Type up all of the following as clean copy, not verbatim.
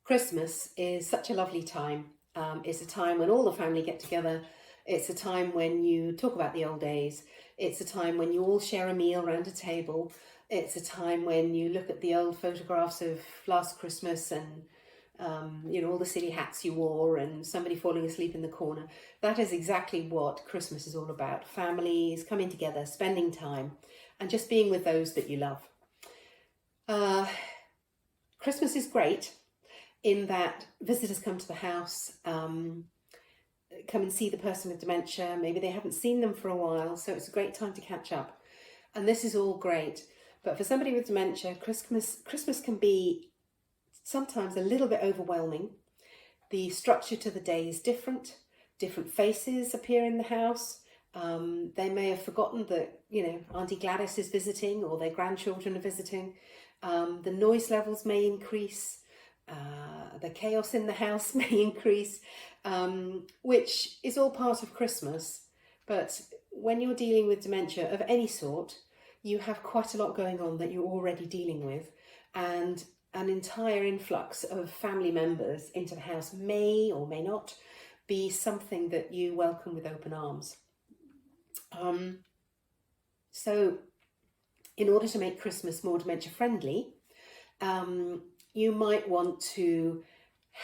Christmas is such a lovely time. It's a time when all the family get together. It's a time when you talk about the old days. It's a time when you all share a meal around a table. It's a time when you look at the old photographs of last Christmas and all the silly hats you wore and somebody falling asleep in the corner. That is exactly what Christmas is all about. Families coming together, spending time, and just being with those that you love. Christmas is great in that visitors come to the house, come and see the person with dementia. Maybe they haven't seen them for a while, so it's a great time to catch up. And this is all great. But for somebody with dementia, Christmas can be sometimes a little bit overwhelming. The structure to the day is different. Different faces appear in the house. They may have forgotten that, Auntie Gladys is visiting or their grandchildren are visiting. The noise levels may increase. The chaos in the house may increase, which is all part of Christmas. But when you're dealing with dementia of any sort, you have quite a lot going on that you're already dealing with, and an entire influx of family members into the house may or may not be something that you welcome with open arms. So in order to make Christmas more dementia friendly, you might want to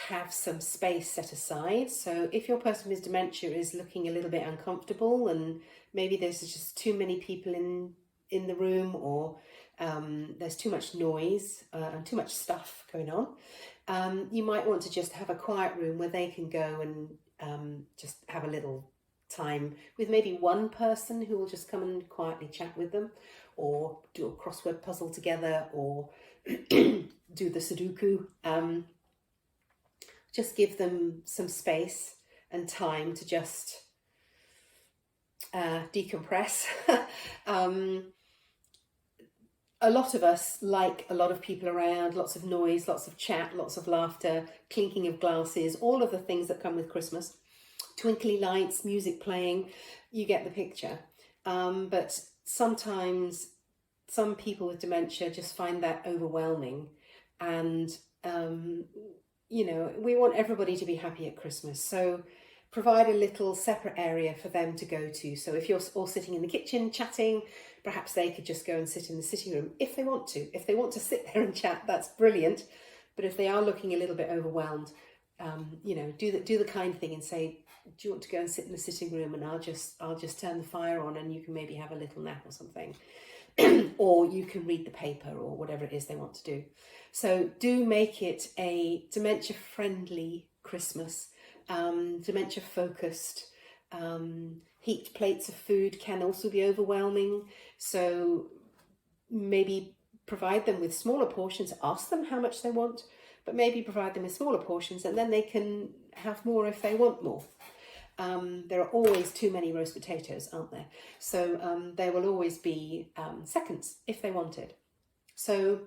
have some space set aside. So if your person with dementia is looking a little bit uncomfortable and maybe there's just too many people in the room, or there's too much noise and too much stuff going on, you might want to just have a quiet room where they can go and just have a little time with maybe one person who will just come and quietly chat with them, or do a crossword puzzle together, or do the Sudoku. Just give them some space and time to just decompress. A lot of us like a lot of people around, lots of noise, lots of chat, lots of laughter, clinking of glasses, all of the things that come with Christmas. Twinkly lights, music playing, you get the picture. But sometimes some people with dementia just find that overwhelming. And, we want everybody to be happy at Christmas. So provide a little separate area for them to go to. So if you're all sitting in the kitchen chatting, perhaps they could just go and sit in the sitting room if they want to. If they want to sit there and chat, that's brilliant. But if they are looking a little bit overwhelmed, do the kind thing and say, do you want to go and sit in the sitting room, and I'll just turn the fire on and you can maybe have a little nap or something. Or you can read the paper or whatever it is they want to do. So do make it a dementia-friendly Christmas, dementia-focused. Heaped plates of food can also be overwhelming. So maybe provide them with smaller portions, ask them how much they want, but maybe provide them with smaller portions and then they can have more if they want more. There are always too many roast potatoes, aren't there? So there will always be seconds if they want it. So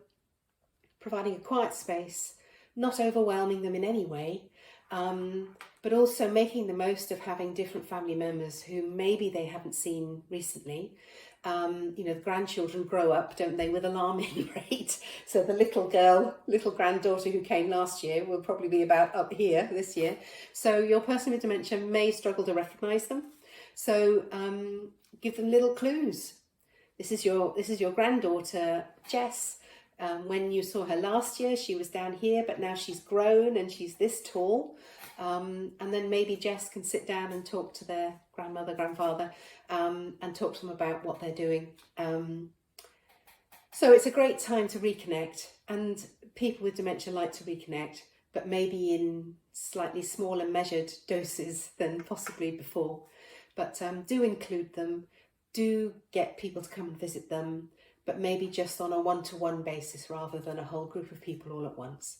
providing a quiet space, not overwhelming them in any way, but also making the most of having different family members who maybe they haven't seen recently. The grandchildren grow up, don't they, with alarming rate. So the little granddaughter who came last year will probably be about up here this year. So your person with dementia may struggle to recognise them. So give them little clues. This is your granddaughter, Jess. When you saw her last year, she was down here, but now she's grown and she's this tall. And then maybe Jess can sit down and talk to their grandmother, grandfather, and talk to them about what they're doing. So it's a great time to reconnect, and people with dementia like to reconnect, but maybe in slightly smaller measured doses than possibly before. But do include them, do get people to come and visit them, but maybe just on a one-to-one basis rather than a whole group of people all at once.